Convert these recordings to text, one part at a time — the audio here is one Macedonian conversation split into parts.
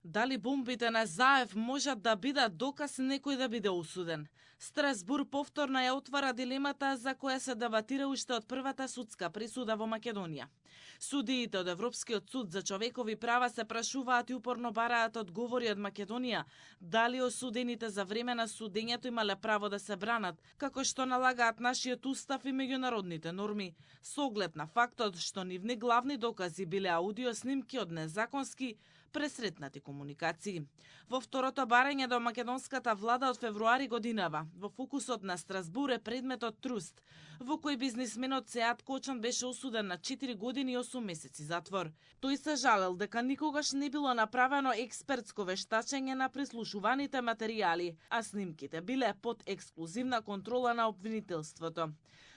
Дали бомбите на Заев можат да бидат доказ некој да биде осуден? Страсбур повторно ја отвара дилемата за која се дебатира уште од првата судска присуда во Македонија. Судиите од Европскиот суд за човекови права се прашуваат и упорно бараат одговори од Македонија дали осудените за време на судењето имале право да се бранат, како што налагаат нашиот устав и меѓународните норми, со оглед на фактот што нивни главни докази биле аудио снимки од незаконски пресретнати комуникации. Во второто барање до македонската влада од февруари годинава, во фокусот на Страсбур е предметот Труст, во кој бизнисменот Сеат Кочан беше осуден на 4 години и 8 месеци затвор. Тој се жалел дека никогаш не било направено експертско вештачење на прислушуваните материјали, а снимките биле под ексклузивна контрола на обвинителството.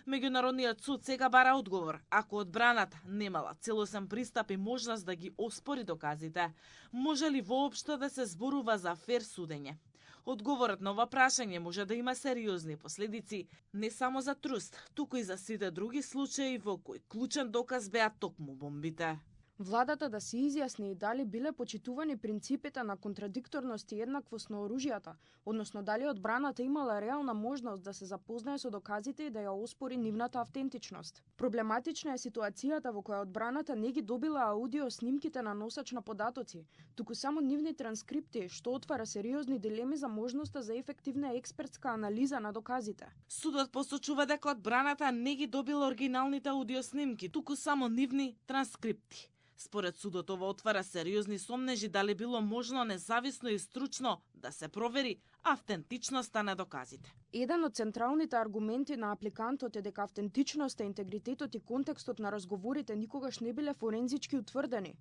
Меѓународниот суд сега бара одговор, ако одбраната немала целосен пристап и можност да ги оспори доказите, може ли воопшто да се зборува за фер судење? Одговорот на ова прашање може да има сериозни последици не само за Труст, туку и за сите други случаи во кои клучен доказ беа токму бомбите. Владата да се изјасни дали биле почитувани принципите на контрадикторност и еднаквост на оружјата, односно дали одбраната имала реална можност да се запознае со доказите и да ја оспори нивната автентичност. Проблематична е ситуацијата во која одбраната не ги добила аудио снимките на носач на податоци, туку само нивни транскрипти, што отвара сериозни дилеми за можноста за ефективна експертска анализа на доказите. Судот посочува дека одбраната не ги добила оригиналните аудио снимки, туку само нивни транскрипти. Според судот ова отвара сериозни сомнежи дали било можно независно и стручно да се провери автентичноста на доказите. Еден од централните аргументи на апликантот е дека автентичноста, интегритетот и контекстот на разговорите никогаш не биле форензички утврдени.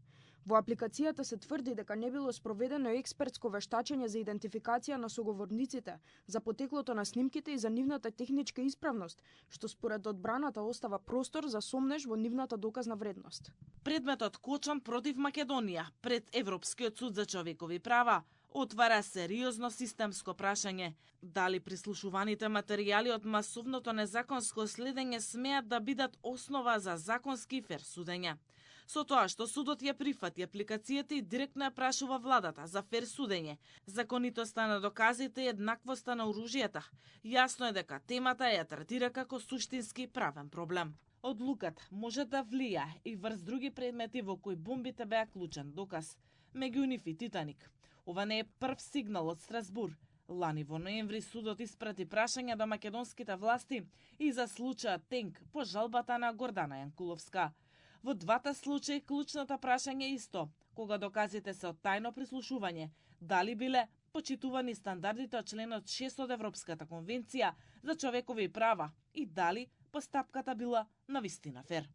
Во апликацијата се тврди дека не било спроведено експертско вештачење за идентификација на соговорниците, за потеклото на снимките и за нивната техничка исправност, што според одбраната остава простор за сомнеж во нивната доказна вредност. Предметот Кочан против Македонија пред Европскиот суд за човекови права отвара сериозно системско прашање дали прислушуваните материјали од масовното незаконско следење смеат да бидат основа за законски фер судење. Со тоа што судот ја прифати апликацијата и директно ја прашува владата за фер судење, законитоста на доказите и еднаквоста на оружјата, јасно е дека темата ја третира како суштински правен проблем. Одлуката може да влијае и врз други предмети во кои бомбите беа клучен доказ, меѓу нив и Титаник. Ова не е прв сигнал од Страсбур. Лани во ноември судот испрати прашање до македонските власти и за случајот Тенк по жалбата на Гордана Јанкуловска. Во двата случаи клучното прашање е исто, кога доказите се од тајно прислушување, дали биле почитувани стандардите од членот 6 од Европската конвенција за човекови права и дали постапката била навистина фер.